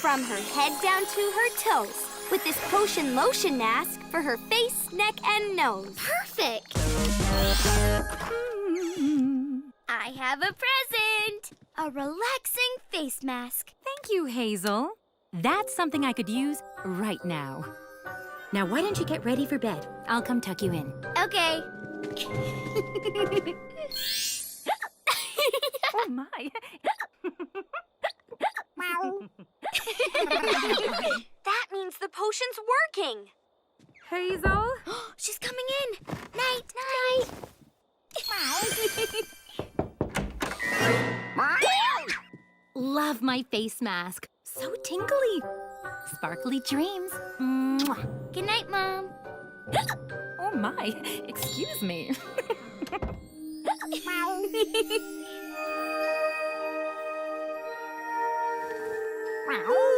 from her head down to her toes with this potion lotion mask for her face, neck, and nose. Perfect! I have a present! A relaxing face mask. Thank you, Hazel. That's something I could use right now. Now, why don't you get ready for bed? I'll come tuck you in. Okay. Oh, my. That means the potion's working. Hazel? She's coming in. Night, night. Love my face mask. So tingly. Sparkly dreams. Mwah. Good night, Mom. Oh, my. Excuse me. Wow.